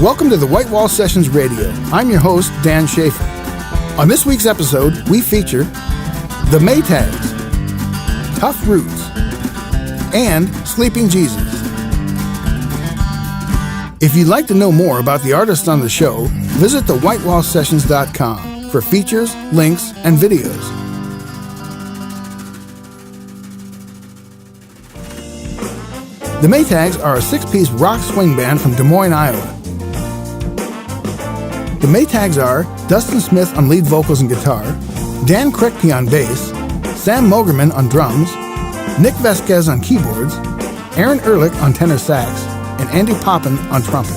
Welcome to the White Wall Sessions Radio. I'm your host, Dan Schaefer. On this week's episode, we feature the Maytags, Tuff Roots, and Sleeping Jesus. If you'd like to know more about the artists on the show, visit thewhitewallsessions.com for features, links, and videos. The Maytags are a 6-piece rock swing band from Des Moines, Iowa. The Maytags are Dustin Smith on lead vocals and guitar, Dan Crickpy on bass, Sam Mogerman on drums, Nick Vasquez on keyboards, Aaron Ehrlich on tenor sax, and Andy Poppin on trumpet.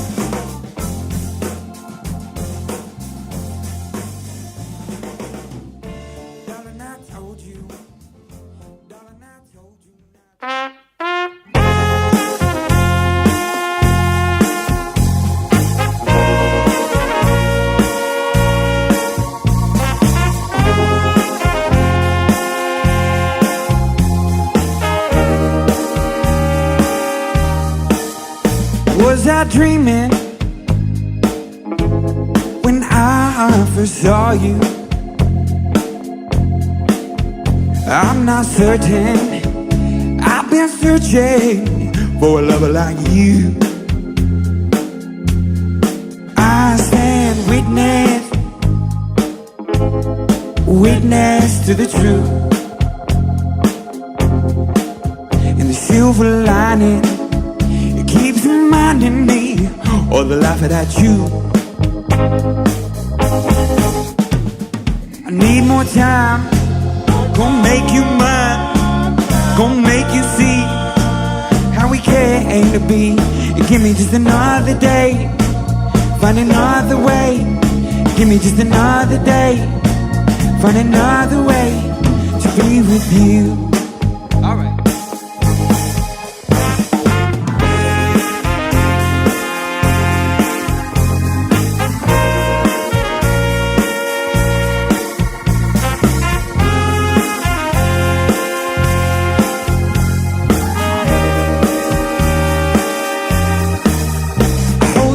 Was I dreaming when I first saw you? I'm not certain. I've been searching for a lover like you. I stand witness to the truth. And the silver lining, it keeps reminding me of the life that I choose. I need more time, gonna make you mine, gonna make you see how we came to be. Give me just another day, find another way. Give me just another day, find another way to be with you. All right.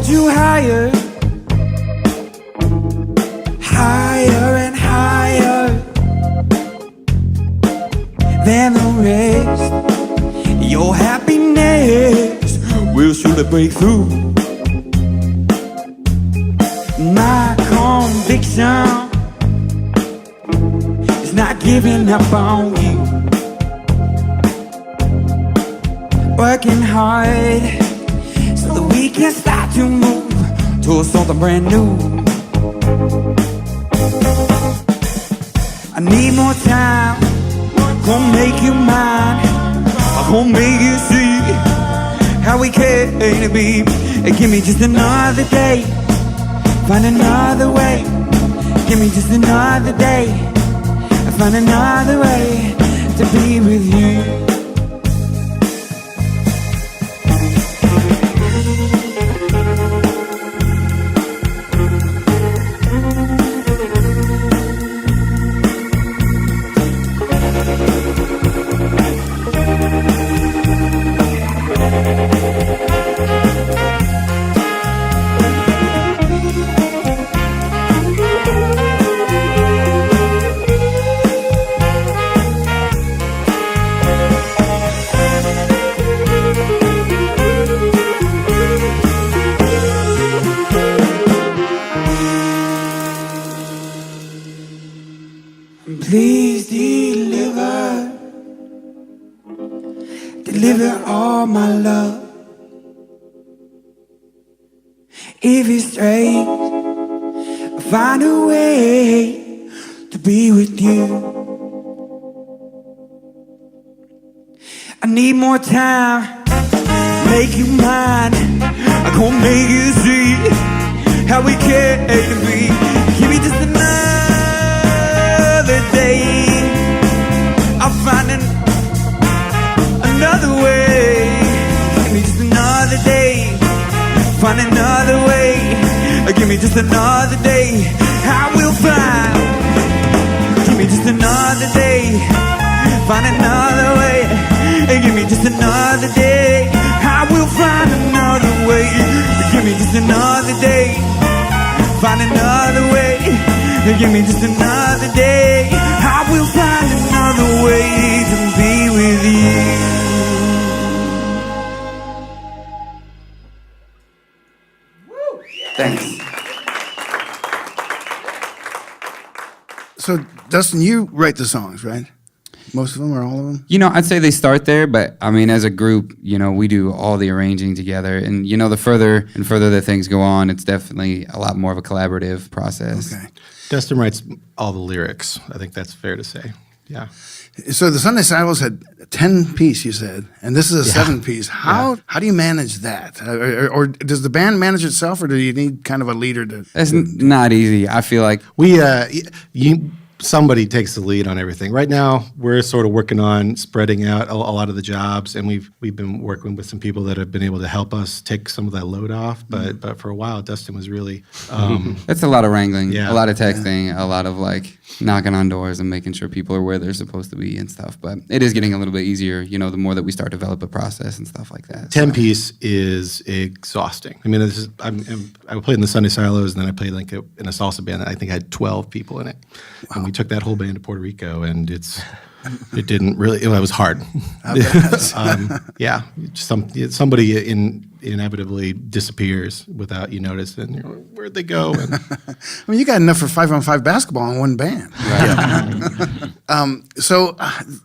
You higher, higher and higher than the rest. Your happiness will surely break through. My conviction is not giving up on you. Working hard so that we can start to move towards something brand new. I need more time, gonna make you mine, I'm gonna make you see how we came to be. And give me just another day, find another way. Give me just another day, find another way to be with you. Please deliver all my love. If it's strange, I'll find a way to be with you. I need more time, make you mine, I'm gonna make you see how we came to be. Give me just another day, I'll find another way. Give me just another day, find another way. Give me just another day, I will find. Give me just another day, find another way. Give me just another day, I will find another way. Give me just another day. Find another way. Give me just another day. I will find another way to be with you. Thanks. So, Dustin, you write the songs, right? Most of them or all of them? You know, I'd say they start there, but I mean, as a group, you know, we do all the arranging together. And, you know, the further and further that things go on, it's definitely a lot more of a collaborative process. Okay. Dustin writes all the lyrics. I think that's fair to say. Yeah. So the Sunday Silos had 10-piece, you said, and this is a 7-piece. How do you manage that? Or does the band manage itself, or do you need kind of a leader to? It's not easy. I feel like somebody takes the lead on everything. Right now, we're sort of working on spreading out a lot of the jobs, and we've been working with some people that have been able to help us take some of that load off. But for a while, Dustin was really it's a lot of wrangling, Yeah. a lot of texting, a lot of like knocking on doors and making sure people are where they're supposed to be and stuff. But it is getting a little bit easier, you know, the more that we start to develop a process and stuff like that. 10-piece is exhausting. I mean, I played in the Sunday Silos, and then I played like in a salsa band that I think had 12 people in it. Wow. And we took that whole band to Puerto Rico, and it was hard. Somebody inevitably disappears without you noticing. You're like, where'd they go? And I mean, you got enough for 5-on-5 basketball in one band. Right. So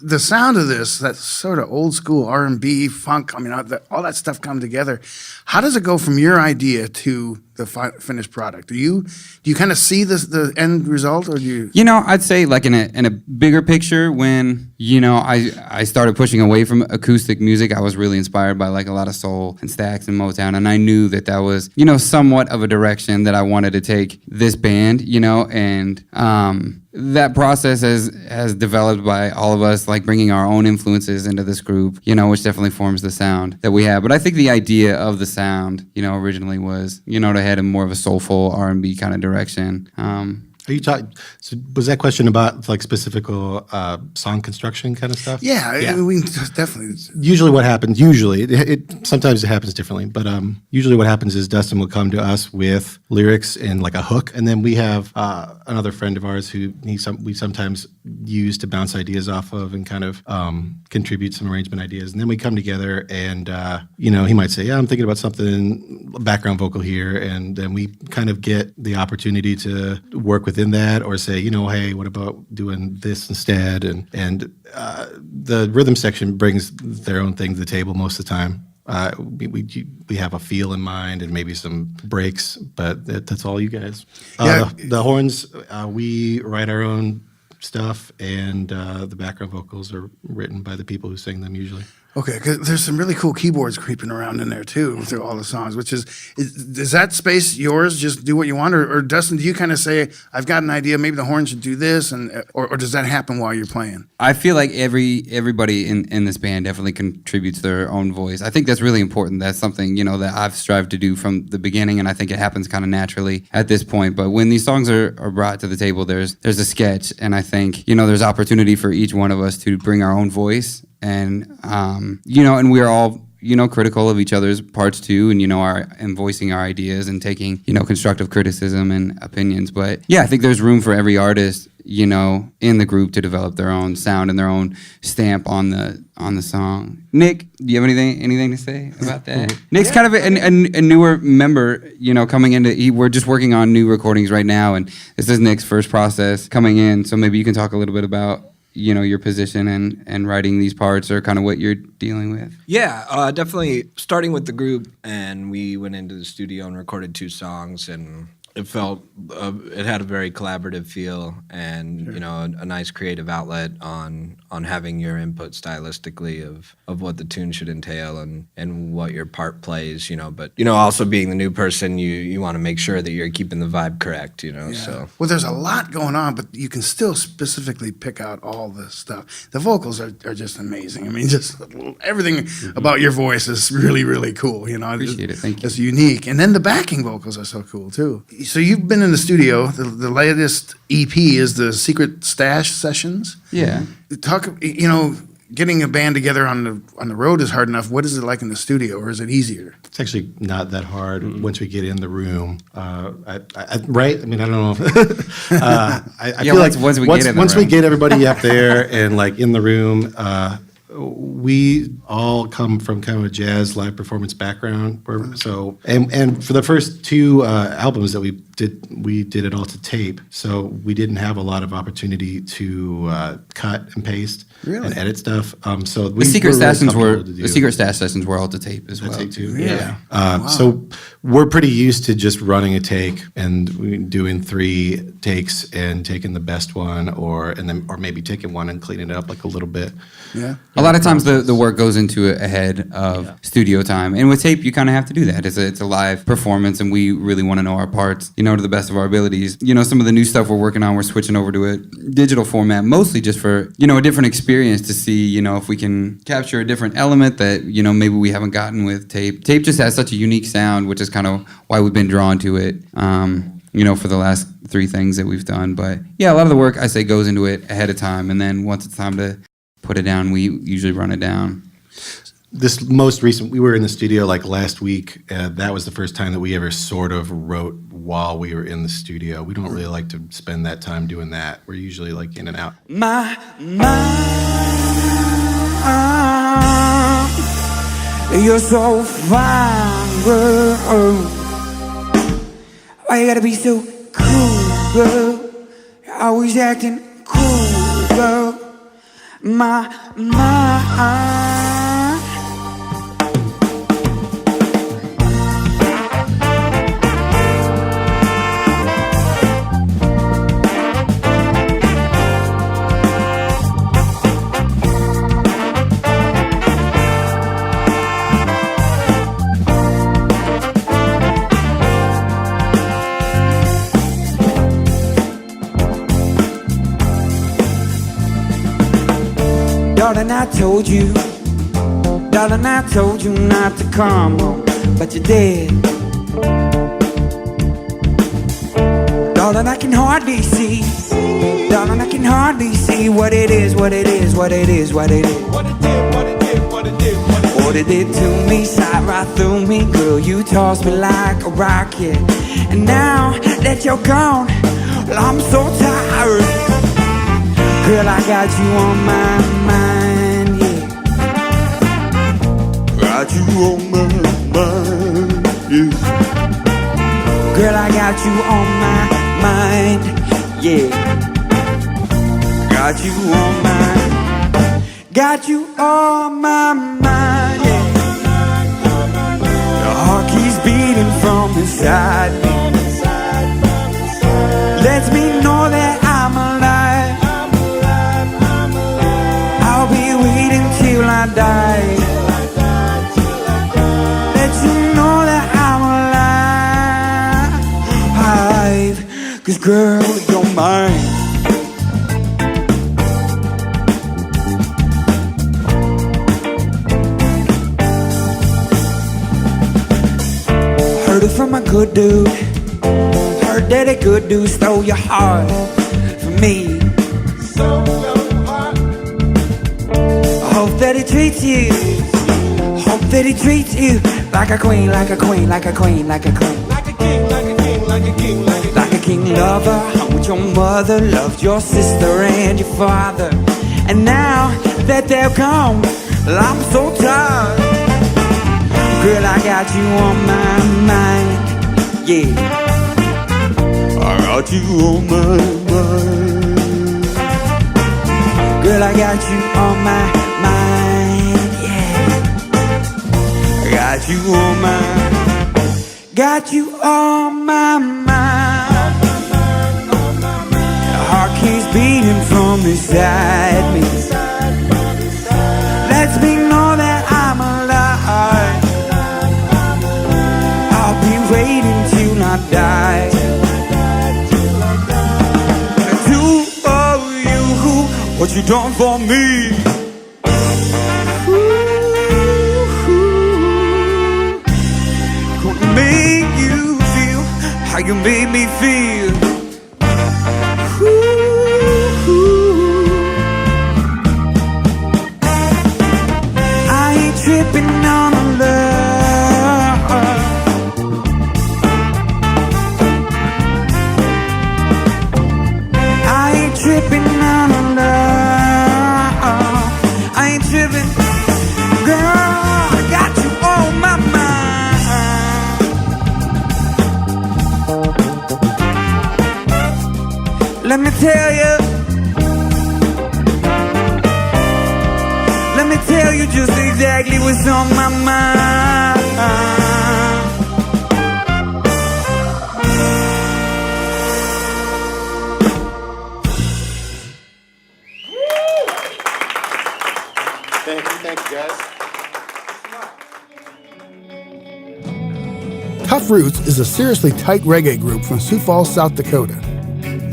the sound of this, that sort of old school R&B, funk, I mean, all that stuff come together. How does it go from your idea to the finished product? Do you kind of see the end result, or do you? You know, I'd say like in a bigger picture, when, you know, I started pushing away from acoustic music, I was really inspired by like a lot of soul and Stax and Motown, and I knew that was, you know, somewhat of a direction that I wanted to take this band, you know, and that process has developed by all of us, like bringing our own influences into this group, you know, which definitely forms the sound that we have. But I think the idea of the sound, you know, originally was, you know, to head in more of a soulful R&B kind of direction. Are you talking? So was that question about like specific song construction kind of stuff? Yeah. We definitely. Usually, what happens? Sometimes it happens differently, but usually what happens is Dustin will come to us with lyrics and like a hook, and then we have another friend of ours who we sometimes use to bounce ideas off of and kind of contribute some arrangement ideas, and then we come together and you know, he might say, "Yeah, I'm thinking about something, background vocal here," and then we kind of get the opportunity to work within that, or say, you know, hey, what about doing this instead? And the rhythm section brings their own thing to the table most of the time. We have a feel in mind and maybe some breaks, but that's all you guys. The horns, we write our own stuff, and the background vocals are written by the people who sing them usually. Okay, because there's some really cool keyboards creeping around in there too through all the songs. Which is that space yours? Just do what you want, or Dustin, do you kind of say, "I've got an idea, maybe the horn should do this," or does that happen while you're playing? I feel like everybody in this band definitely contributes their own voice. I think that's really important. That's something, you know, that I've strived to do from the beginning, and I think it happens kind of naturally at this point. But when these songs are brought to the table, there's a sketch, and I think, you know, there's opportunity for each one of us to bring our own voice. And, you know, and we're all, you know, critical of each other's parts too, and, you know, and voicing our ideas and taking, you know, constructive criticism and opinions. But yeah, I think there's room for every artist, you know, in the group to develop their own sound and their own stamp on the song. Nick, do you have anything to say about that? Nick's kind of a newer member, you know, coming into. We're just working on new recordings right now, and this is Nick's first process coming in. So maybe you can talk a little bit about, you know, your position and writing these parts, or kind of what you're dealing with. Yeah, definitely starting with the group, and we went into the studio and recorded 2 songs, and it felt it had a very collaborative feel, and you know, a nice creative outlet on having your input stylistically of what the tune should entail and what your part plays, you know. But, you know, also being the new person, you want to make sure that you're keeping the vibe correct, you know. So well, there's a lot going on, but you can still specifically pick out all the stuff. The vocals are just amazing. I mean, just everything about your voice is really, really cool. You know, appreciate it. Thank you. It's unique, and then the backing vocals are so cool too. So you've been in the studio. The latest EP is the Secret Stash Sessions. Yeah. Talk, you know, getting a band together on the road is hard enough. What is it like in the studio, or is it easier? It's actually not that hard once we get in the room. Right? I mean, I don't know. I feel like once we get everybody up there and like in the room, we all come from kind of a jazz live performance background. So, and for the first two albums that we did it all to tape. So we didn't have a lot of opportunity to cut and paste and edit stuff. So the secret stash sessions were all to tape as well. Tape too. Really? Yeah. So we're pretty used to just running a take and doing 3 takes and taking the best one, or maybe taking one and cleaning it up like a little bit. Yeah. A lot of times the work goes into it ahead of studio time, and with tape you kind of have to do that. It's a live performance, and we really want to know our parts, to the best of our abilities. Some of the new stuff we're working on, we're switching over to a digital format, mostly just for a different experience, to see if we can capture a different element that maybe we haven't gotten with tape. Tape just has such a unique sound, which is kind of why we've been drawn to it. For the last 3 things that we've done. But yeah, a lot of the work I say goes into it ahead of time, and then once it's time to put it down, we usually run it down. This most recent, we were in the studio like last week. That was the first time that we ever sort of wrote while we were in the studio. We don't really like to spend that time doing that. We're usually like in and out. My, you're so fine, girl. Why you gotta be so cool, girl? You're always acting cool, girl. My. Darling, I told you not to come home, but you did. Darling, I can hardly see. Darling, I can hardly see what it is. What it did to me, shot right through me. Girl, you tossed me like a rocket. And now that you're gone, well, I'm so tired. Girl, I got you on my mind, yeah. Got you on my mind, yeah. Girl, I got you on my mind, yeah. Got you on my mind, yeah. Your heart keeps beating from inside me. Lets me know that I'm alive. I'll be waiting till I die. Let you know that I'm alive. 'Cause girl, you're mine. Heard it from a good dude. Heard that a good dude stole your heart from me. Hope that he treats you. Hope that he treats you like a queen, like a queen, like a queen, like a queen. Like a king, like a king, like a king, like a king. Like a king lover, with your mother, loved your sister and your father. And now that they're gone, well, I'm so tired. Girl, I got you on my mind, yeah. I got you on my mind. Girl, I got you on my mind, yeah. I got you on my mind. Your heart keeps beating from inside me. Lets me know that I'm alive. I'll be waiting till I die. And do for you what you done for me. Gonna make you feel how you made me feel. Let me tell you. Let me tell you just exactly what's on my mind. Thank you guys. Tuff Roots is a seriously tight reggae group from Sioux Falls, South Dakota.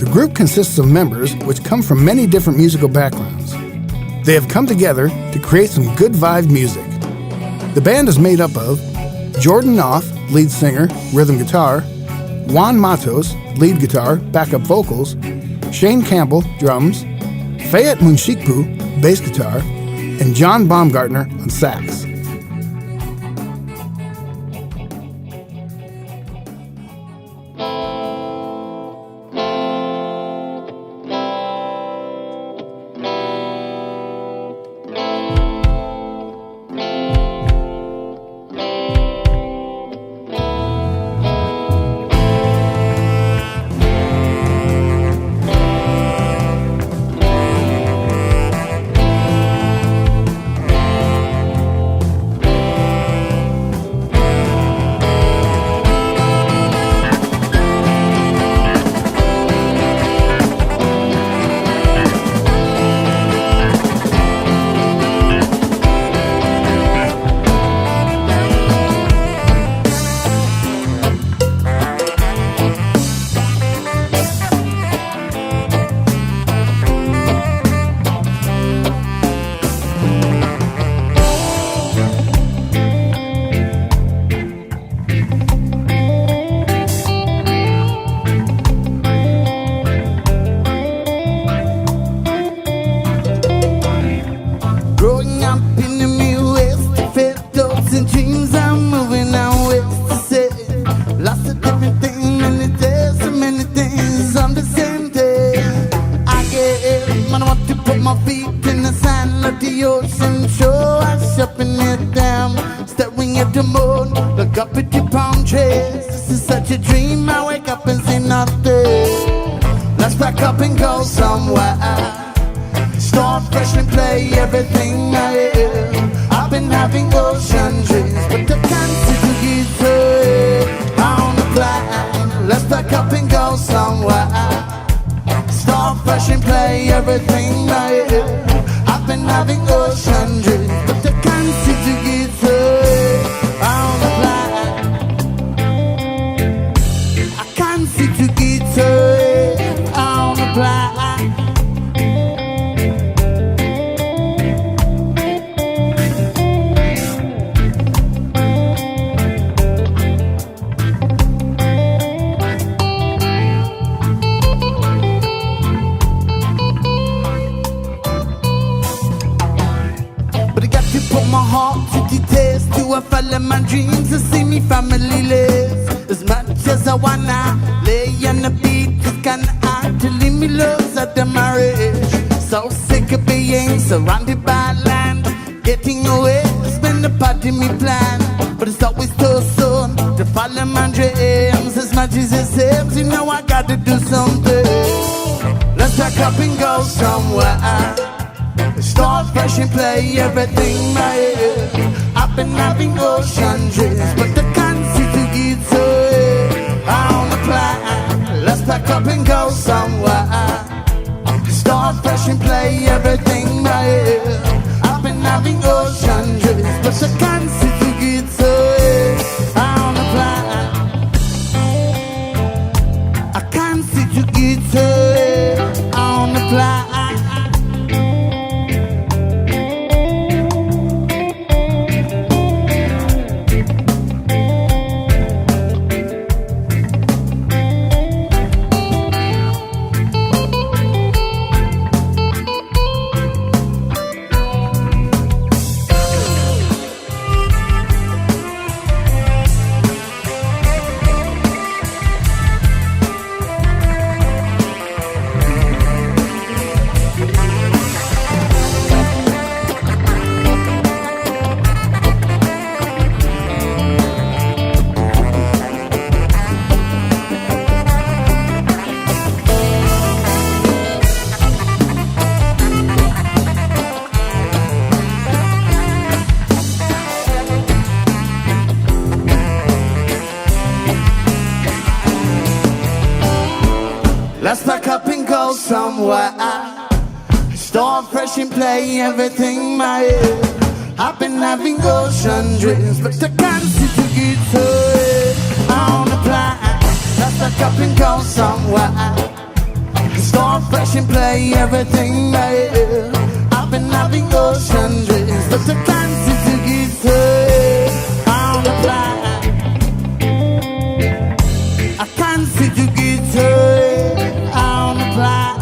The group consists of members which come from many different musical backgrounds. They have come together to create some good vibe music. The band is made up of Jordan Knopf, lead singer, rhythm guitar, Juan Matos, lead guitar, backup vocals, Shane Campbell, drums, Fayette Munshikpu, bass guitar, and John Baumgartner on sax. Let's pack up and go somewhere. Start fresh and play everything my head. I've been having ocean dreams, but I can't see to get to it on the plan. Let's pack up and go somewhere. Start fresh and play everything my head. I've been having ocean dreams, but I can't see to get to it on the plan. I can't see to get to it on the plan.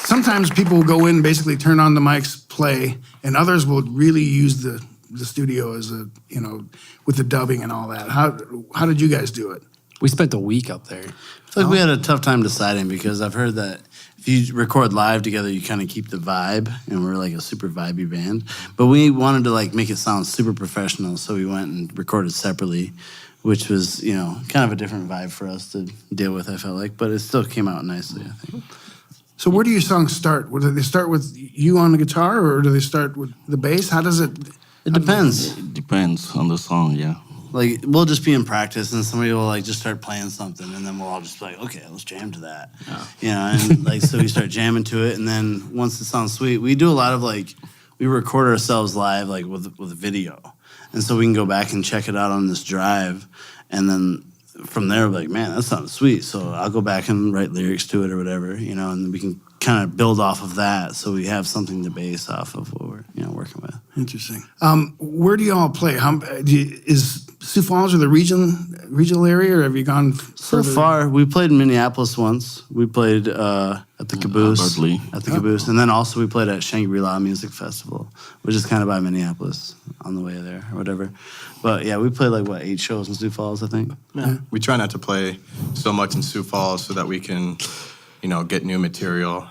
Sometimes people will go in, basically turn on the mics, play, and others will really use the studio as a, with the dubbing and all that. How did you guys do it? We spent a week up there. I feel like we had a tough time deciding because I've heard that if you record live together, you kind of keep the vibe, and we're like a super vibey band. But we wanted to like make it sound super professional, so we went and recorded separately, which was, kind of a different vibe for us to deal with, I felt like. But it still came out nicely, I think. So where do your songs start? Do they start with you on the guitar, or do they start with the bass? How does it? It depends. It depends on the song, yeah. Like, we'll just be in practice, and somebody will like just start playing something, and then we'll all just be like, okay, let's jam to that. Yeah. And like, so we start jamming to it, and then once it sounds sweet, we do a lot of like, we record ourselves live like with video, and so we can go back and check it out on this drive, and then from there, we're like, man, that sounds sweet. So I'll go back and write lyrics to it or whatever, and we can kind of build off of that, so we have something to base off of what we're working with. Interesting. Where do you all play? Is Sioux Falls or the regional area, or have you gone So far, we played in Minneapolis once. We played at the Caboose. At the Caboose. And then also we played at Shangri-La Music Festival, which is kind of by Minneapolis on the way there or whatever. But yeah, we played 8 shows in Sioux Falls, I think. Yeah. We try not to play so much in Sioux Falls so that we can, get new material,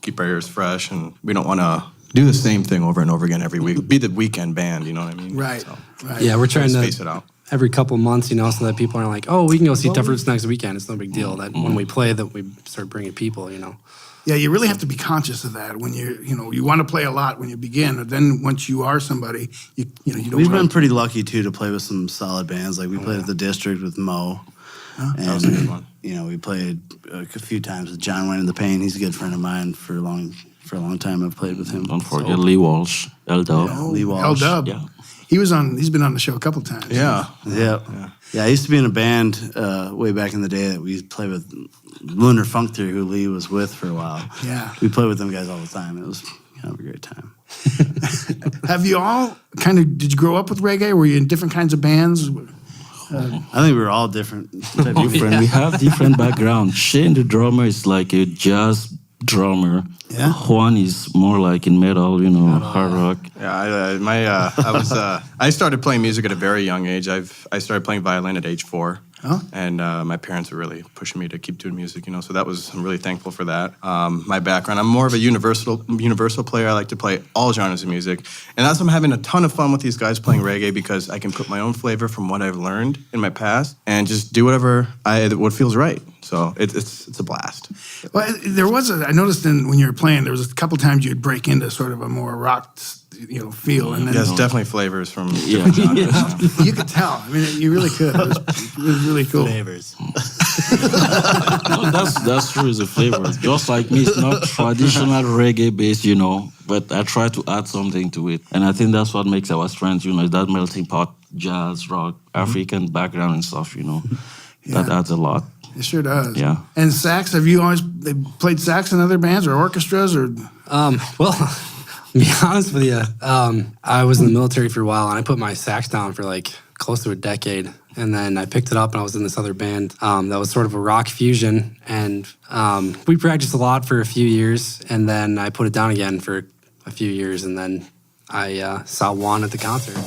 keep our ears fresh, and we don't want to do the same thing over and over again every week. Be the weekend band, you know what I mean? Right. So, right. Yeah, we're trying to space it out every couple months, so that people aren't like, oh, we can go see Tuff Roots next weekend. It's no big deal. That when we play, that we start bringing people, Yeah, you really have to be conscious of that when you want to play a lot when you begin, but then once you are somebody, you don't. We've been pretty lucky too to play with some solid bands. Like we played at the District with Mo. And, that was a good one. We played a few times with John Wayne and the Pain. He's a good friend of mine for a long time. I've played with him. Don't forget Lee Walsh, L-Dub. Yeah, Lee Walsh. L-Dub. Yeah. He's been on the show a couple times. Yeah. I used to be in a band way back in the day that we played with Lunar Funk Theory, who Lee was with for a while. Yeah. We played with them guys all the time. It was kind of a great time. Have you all did you grow up with reggae? Were you in different kinds of bands? I think we were all different. Different. We have different background. Shane, the drummer, is like a jazz drummer. Yeah. Juan is more like in metal, hard rock. Yeah, I started playing music at a very young age. I started playing violin at age 4. Oh. And my parents were really pushing me to keep doing music, so I'm really thankful for that. My background, I'm more of a universal player. I like to play all genres of music. And that's why I'm having a ton of fun with these guys playing reggae, because I can put my own flavor from what I've learned in my past and just do what feels right. So it's a blast. Well, I noticed when you were playing, there was a couple times you'd break into sort of a more rock feel. And then Yes, definitely flavors from Yeah. different genres. you could tell. I mean, you really could. It was really cool. Flavors. No, that's true. It's a flavor. Just like me, it's not traditional reggae based, but I try to add something to it, and I think that's what makes our strength. Is that melting pot, jazz, rock, African background and stuff. That adds a lot. It sure does. Yeah. And sax, have you always played sax in other bands or orchestras or? Well, to be honest with you, I was in the military for a while, and I put my sax down for like close to a decade. And then I picked it up, and I was in this other band that was sort of a rock fusion. And we practiced a lot for a few years, and then I put it down again for a few years, and then I saw Juan at the concert.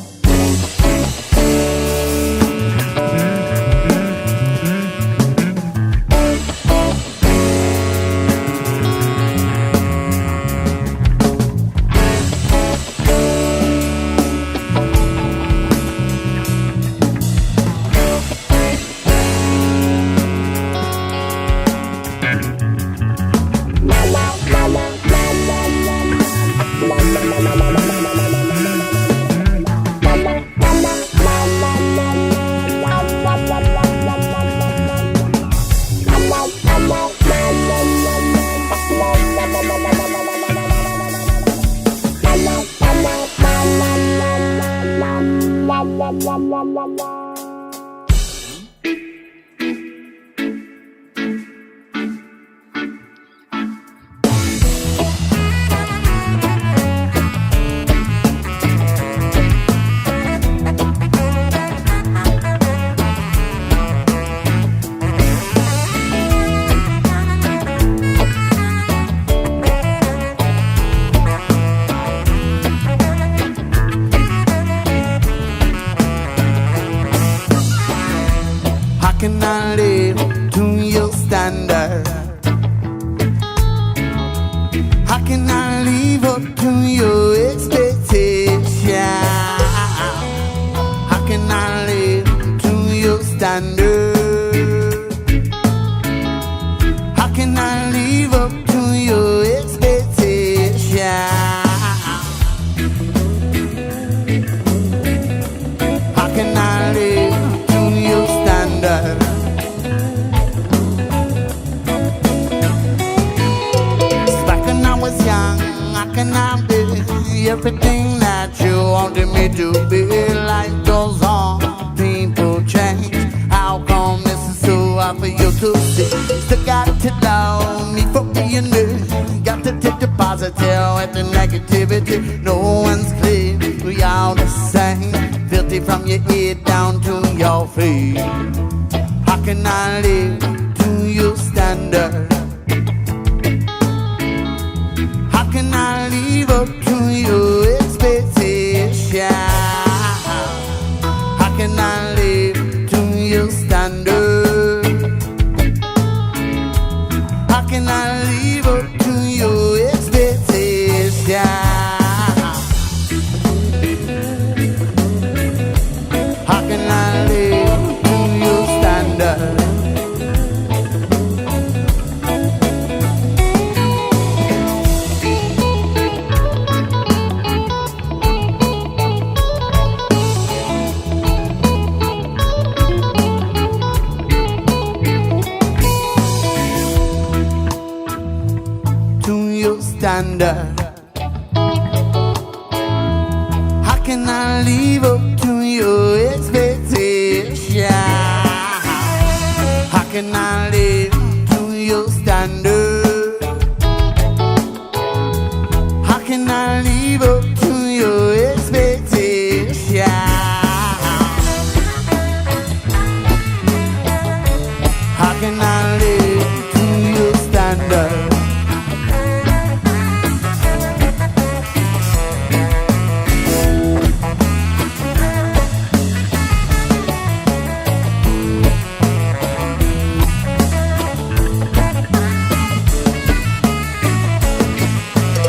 Can I live to your standard? How can I live up to your expectation? How can I live to your standard? How can I live up to your expectation? How can I live to your standard? Back when I was young, how can I be everything that you wanted me to be? Life goes on, people change. How come this is so hard for you to see? Still got to love me for being me. Got to take the positive with the negativity. No one's clean, we all the same. Filthy from your head down to your feet. How can I live to your standard? How can I live up to your expectation? How can I live to your standard? How can I live up to your expectation? How can I live to your standard? To your standard. How can I live up to your expectation? How can I live to your standard? How can I live up to your expectation? How can I live to your standard?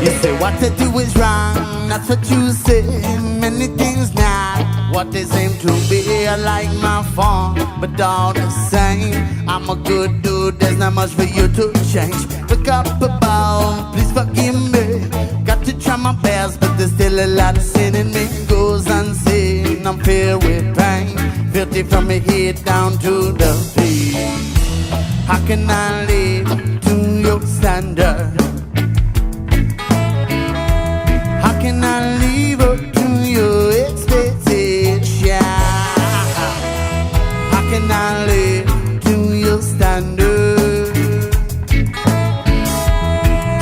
You say what they do is wrong, that's what you say. Many things not what they seem to be. I like my form, but all the same, I'm a good dude, there's not much for you to change. Look up above, please forgive me. Got to try my best, but there's still a lot of sin in me goes unseen. I'm filled with pain, filthy from my head down to the feet. How can I live to your standard? How can I live up to your expectation? How can I live to your standard?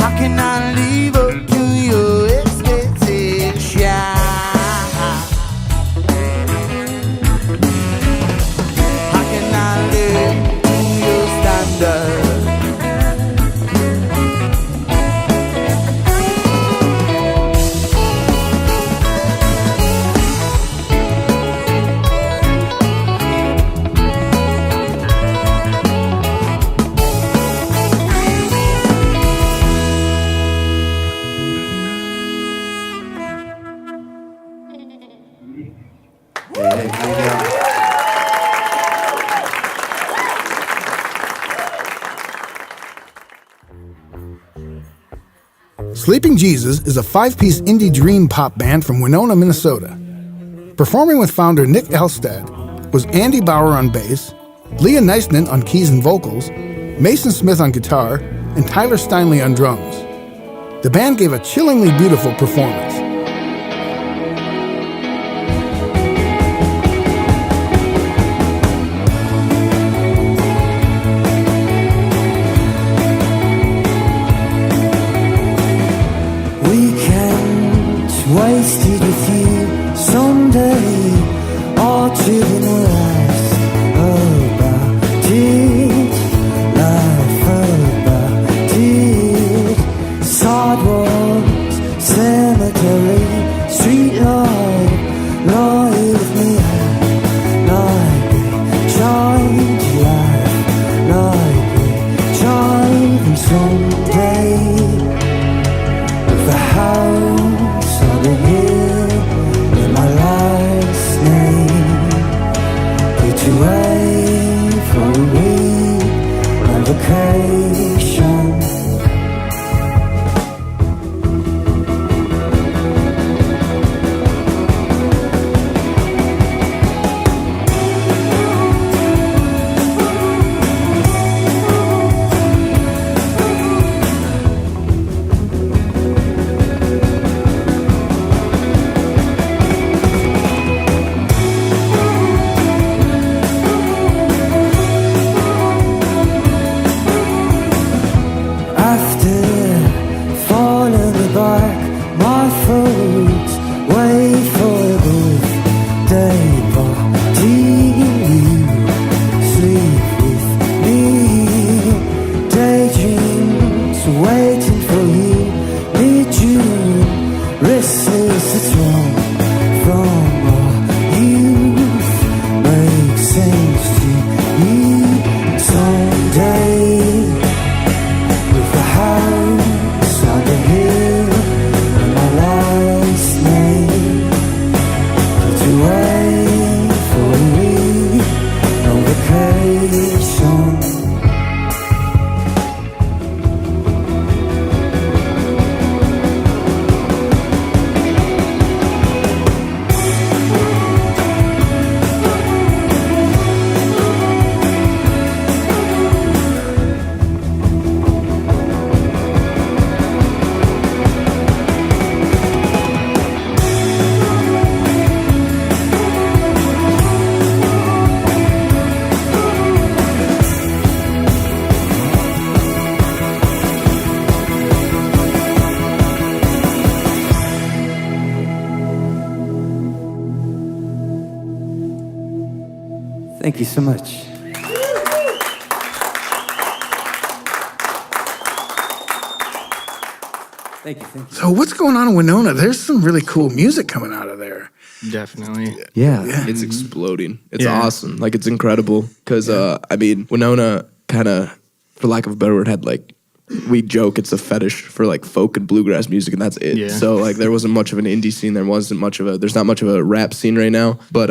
How can I live up to your expectation? How can I live to your standard? Sleeping Jesus is a 5-piece indie dream pop band from Winona, Minnesota. Performing with founder Nick Elstad was Andy Bauer on bass, Leah Neisnan on keys and vocals, Mason Smith on guitar, and Tyler Steinley on drums. The band gave a chillingly beautiful performance. Wasted with you someday, all driven west about it, life about it. Sidewalks, cemetery, street light, lie with me like a child, life like a child, and someday with a house on the hill in my last name, get away for a week on vacation. Thank you so much. Thank you. So what's going on in Winona? There's some really cool music coming out of there. Definitely. Yeah. It's exploding. It's awesome. Like, it's incredible. Because, I mean, Winona kind of, for lack of a better word, had, like, we joke it's a fetish for, like, folk and bluegrass music, and that's it. Yeah. So, like, there wasn't much of an indie scene. There's not much of a rap scene right now. But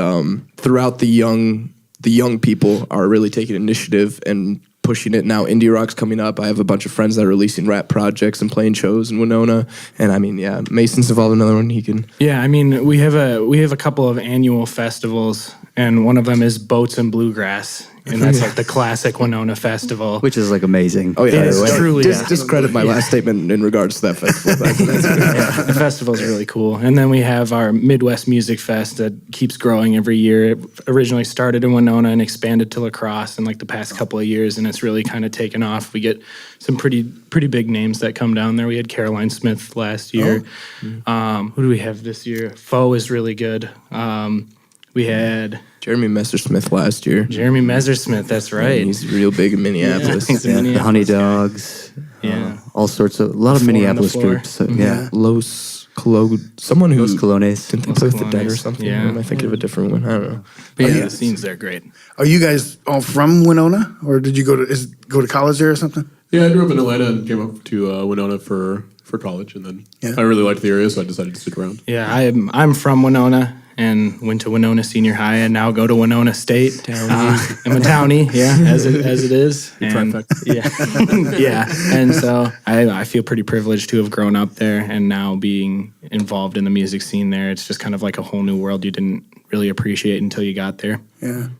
throughout the young people are really taking initiative and pushing it now. Indie rock's coming up. I have a bunch of friends that are releasing rap projects and playing shows in Winona. And I mean, yeah, Mason's involved in another one. He can. Yeah, I mean, we have a couple of annual festivals, and one of them is Boats and Bluegrass. And that's like the classic Winona festival. Which is like amazing. Oh yeah, It's truly discredit my last statement in regards to that festival. The festival is really cool. And then we have our Midwest Music Fest that keeps growing every year. It originally started in Winona and expanded to La Crosse in like the past couple of years, and it's really kind of taken off. We get some pretty big names that come down there. We had Caroline Smith last year. Who do we have this year? Foe is really good. We had Jeremy Messersmith last year. Jeremy Messersmith, that's right. He's real big in Minneapolis. He's in The Minneapolis. Honey Dogs. Yeah. All sorts of, a lot of Four on the Minneapolis Floor. groups. So, yeah. Los someone who Los Colones. didn't they Los play with the Dead or Colones. something? Yeah. Am I thinking of a different one? I don't know. But yeah, the scenes there are great. Are you guys all from Winona, or did you go to college there or something? Yeah, I grew up in Atlanta and came up to Winona for college, and then I really liked the area, so I decided to stick around. Yeah, I'm from Winona and went to Winona Senior High and now go to Winona State. I'm a townie, as it is. And, yeah, and so I feel pretty privileged to have grown up there and now being involved in the music scene there. It's just kind of like a whole new world you didn't really appreciate until you got there.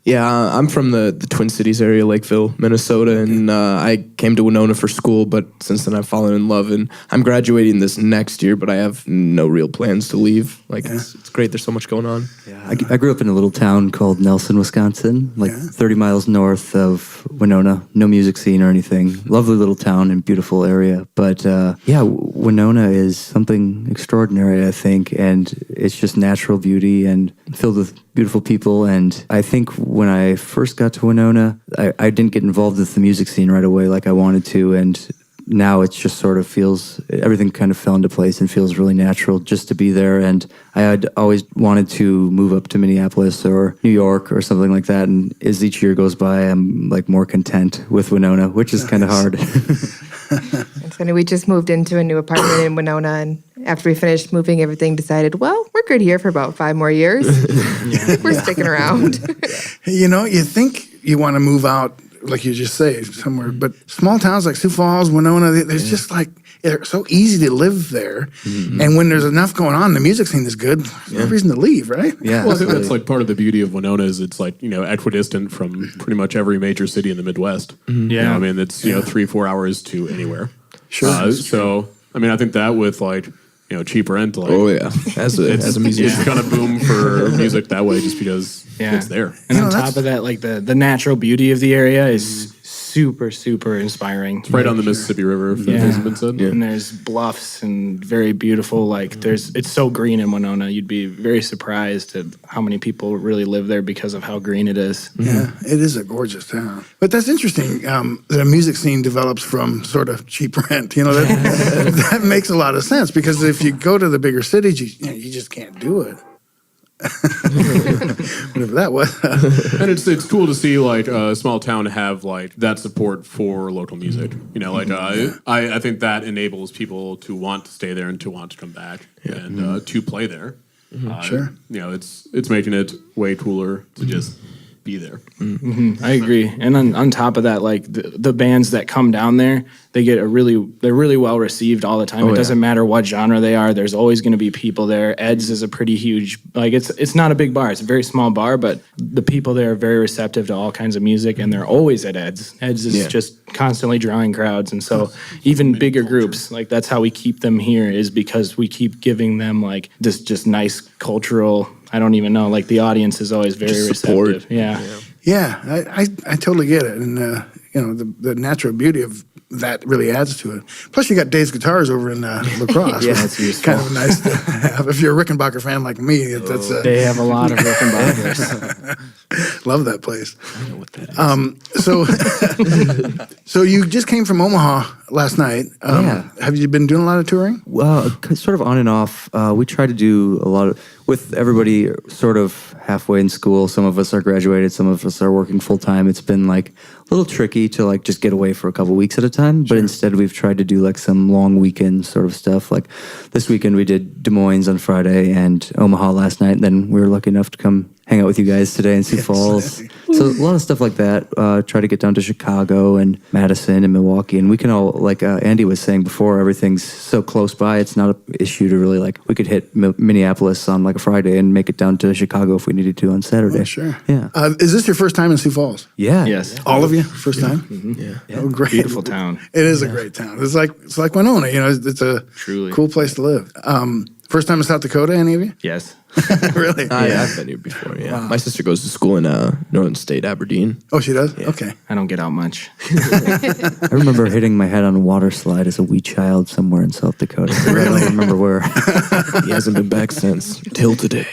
Yeah, I'm from the Twin Cities area, Lakeville, Minnesota, and I came to Winona for school, but since then I've fallen in love, and I'm graduating this next year, but I have no real plans to leave. It's great. There's so much going on. Yeah, I grew up in a little town called Nelson, Wisconsin, 30 miles north of Winona. No music scene or anything. Lovely little town and beautiful area. But Winona is something extraordinary, I think, and it's just natural beauty and filled with beautiful people. And I think when I first got to Winona, I didn't get involved with the music scene right away like I wanted to, and now it just sort of feels, everything kind of fell into place and feels really natural just to be there. And I had always wanted to move up to Minneapolis or New York or something like that. And as each year goes by, I'm like more content with Winona, which is kind of hard. It's funny, we just moved into a new apartment in Winona, and after we finished moving everything, decided, well, we're good here for about 5 more years. We're sticking around. You think you want to move out, like you just say, somewhere, but small towns like Sioux Falls, Winona, there's just like, it's so easy to live there. And when there's enough going on, the music scene is good. There's no reason to leave, right? Yeah. Well, I think that's like part of the beauty of Winona is it's like, equidistant from pretty much every major city in the Midwest. Yeah. I mean, it's, 3-4 hours to anywhere. Sure. So, I mean, I think that with like, cheap rent, like, as a musician, it's kind of boom for music that way just because it's there. And on top of that, like the natural beauty of the area is super, super inspiring. It's right on the Mississippi River, if that hasn't been said. And there's bluffs and very beautiful, it's so green in Winona. You'd be very surprised at how many people really live there because of how green it is. Yeah, it is a gorgeous town. But that's interesting that a music scene develops from sort of cheap rent. That makes a lot of sense because if you go to the bigger cities, you just can't do it. Whatever that was. And it's cool to see like a small town have like that support for local music. I think that enables people to want to stay there and to want to come back and to play there. Sure. It's making it way cooler to just be there. I agree. And on top of that, like the bands that come down there, they're really well received all the time. It doesn't matter what genre they are. There's always going to be people there. Ed's is a pretty huge, it's not a big bar. It's a very small bar, but the people there are very receptive to all kinds of music, and they're always at Ed's. Ed's is just constantly drawing crowds, and so even bigger groups, like that's how we keep them here, is because we keep giving them like this just nice cultural. I don't even know. Like the audience is always very receptive. Yeah, I totally get it, and the natural beauty of that really adds to it. Plus, you got Dave's Guitars over in La Crosse. That's useful. Kind of nice to have. If you're a Rickenbacker fan like me, that's they have a lot of Rickenbackers. Love that place. I know what that is. So you just came from Omaha last night. Have you been doing a lot of touring? Well, sort of on and off. We try to do a lot of, with everybody sort of halfway in school. Some of us are graduated, some of us are working full time. It's been like a little tricky to like just get away for a couple weeks at a time. But instead we've tried to do like some long weekend sort of stuff. Like this weekend we did Des Moines on Friday and Omaha last night. And then we were lucky enough to come hang out with you guys today in Sioux Falls. So a lot of stuff like that. Try to get down to Chicago and Madison and Milwaukee. And we can all, like Andy was saying before, everything's so close by. It's not an issue to really we could hit Minneapolis on like a Friday and make it down to Chicago if we needed to on Saturday. Oh, sure. Yeah. Is this your first time in Sioux Falls? Yeah. Yes. All of you? First time? Yeah. Oh, great. Beautiful town. It is a great town. It's like Winona, it's a Truly. cool place to live. First time in South Dakota, any of you? Yes. Really? I've been here before, yeah. My sister goes to school in Northern State, Aberdeen. Oh, she does? Okay. I don't get out much. I remember hitting my head on a water slide as a wee child somewhere in South Dakota. I don't remember where. He hasn't been back since, till today.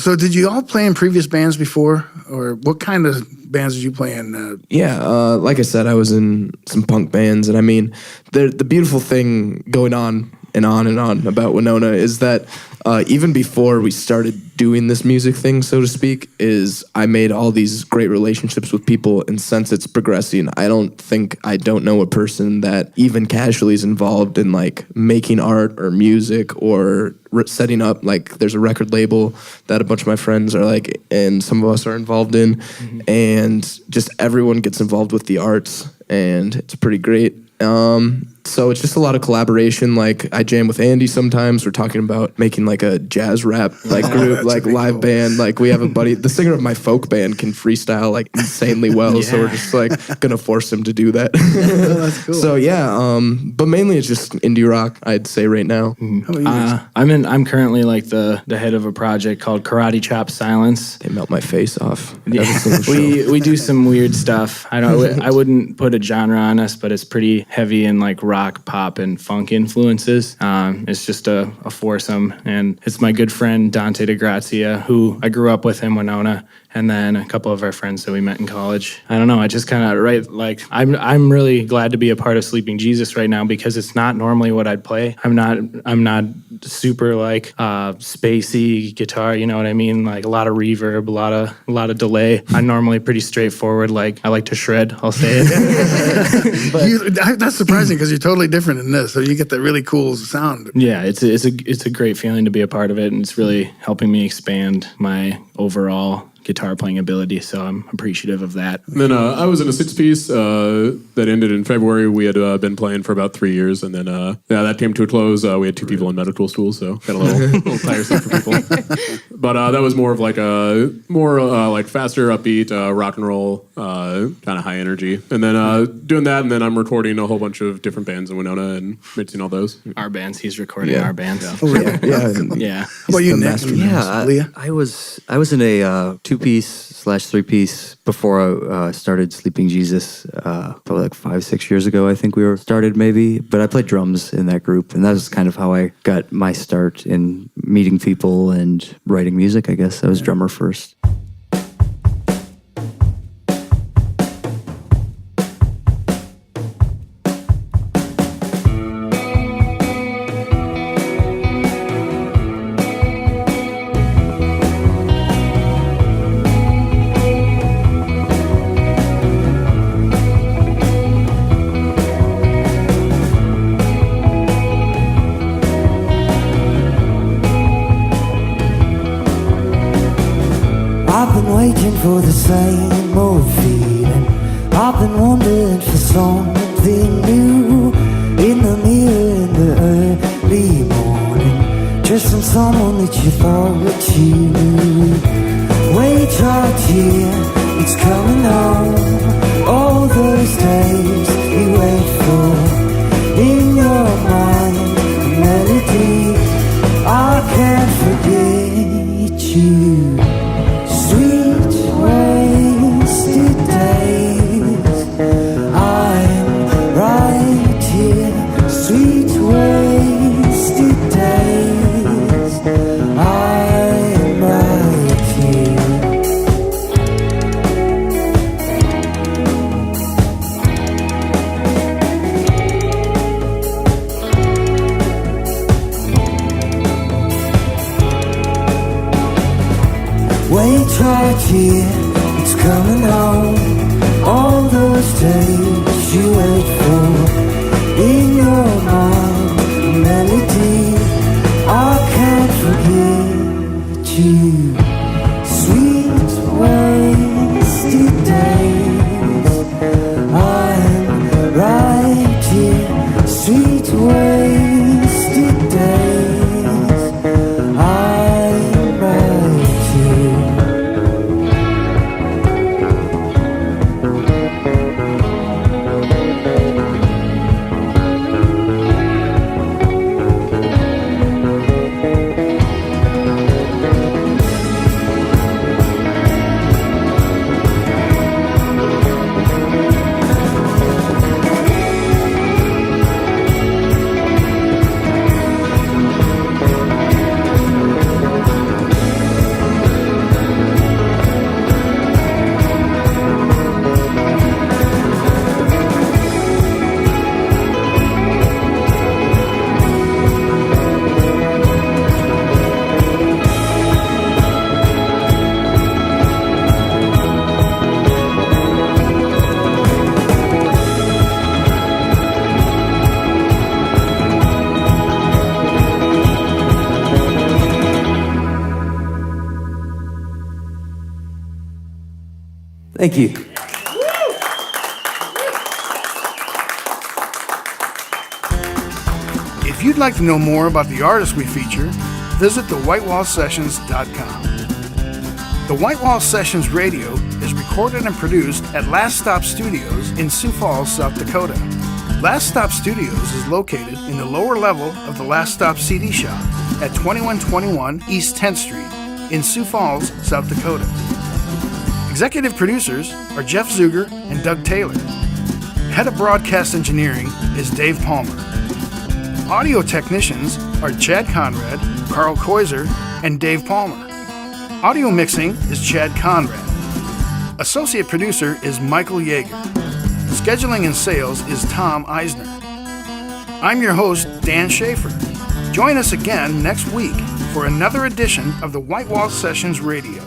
So did you all play in previous bands before? Or what kind of bands did you play in? Like I said, I was in some punk bands, and I mean, the beautiful thing going on and on about Winona is that even before we started doing this music thing, so to speak, is I made all these great relationships with people, and since it's progressing, I don't know a person that even casually is involved in like making art or music or setting up, like there's a record label that a bunch of my friends are like, and some of us are involved in, and just everyone gets involved with the arts, and it's pretty great. So it's just a lot of collaboration. Like I jam with Andy sometimes. We're talking about making like a jazz rap like group, like live band. Like we have a buddy, the singer of my folk band can freestyle like insanely well. So we're just like gonna force him to do that. That's cool. So yeah, but mainly it's just indie rock, I'd say right now. I'm currently like the head of a project called Karate Chop Silence. They melt my face off. Yeah. We do some weird stuff. I wouldn't put a genre on us, but it's pretty heavy in like rock, pop, and funk influences. It's just a foursome, and it's my good friend Dante DeGrazia, who I grew up with in Winona, and then a couple of our friends that we met in college. I don't know. I just kind of I'm really glad to be a part of Sleeping Jesus right now because it's not normally what I'd play. I'm not super like spacey guitar. You know what I mean? Like a lot of reverb, a lot of delay. I'm normally pretty straightforward. Like I like to shred. I'll say it. That's surprising because you're totally different in this. So you get that really cool sound. Yeah, it's a great feeling to be a part of it, and it's really helping me expand my overall guitar playing ability, so I'm appreciative of that. And then I was in a 6-piece that ended in February. We had been playing for about 3 years, and then that came to a close. We had 2 people in medical school, so got a little tiresome for people. But that was more of like a like faster, upbeat rock and roll, kind of high energy. And then doing that, and then I'm recording a whole bunch of different bands in Winona and mixing all those. Our bands, he's recording our bands. Yeah. Oh, really? Yeah. How about you, Nick? Yeah, I was in a 2-piece/3-piece before I started Sleeping Jesus, probably like 5-6 years ago. I think we were started maybe, but I played drums in that group, and that was kind of how I got my start in meeting people and writing music. I guess I was drummer first. I've been waiting for the same old feeling. I've been wondering for something new. In the mirror in the early morning, just from someone that you thought that you knew. Wait right here, it's coming home. All those days you wait for. In your mind, a melody. I can't forget you. Sweet wasted days, I'm right here. Sweet wasted days, I'm right here. Wait right here, it's coming home. All those days you wait for. In your mind, a melody. I can't forget you. Sweet wasted days, I'm right here. Sweet wasted days, I'm right here. Thank you. If you'd like to know more about the artists we feature, visit thewhitewallsessions.com. The White Wall Sessions Radio is recorded and produced at Last Stop Studios in Sioux Falls, South Dakota. Last Stop Studios is located in the lower level of the Last Stop CD shop at 2121 East 10th Street in Sioux Falls, South Dakota. Executive producers are Jeff Zuger and Doug Taylor. Head of broadcast engineering is Dave Palmer. Audio technicians are Chad Conrad, Carl Koiser, and Dave Palmer. Audio mixing is Chad Conrad. Associate producer is Michael Yeager. Scheduling and sales is Tom Eisner. I'm your host, Dan Schaefer. Join us again next week for another edition of the White Wall Sessions Radio.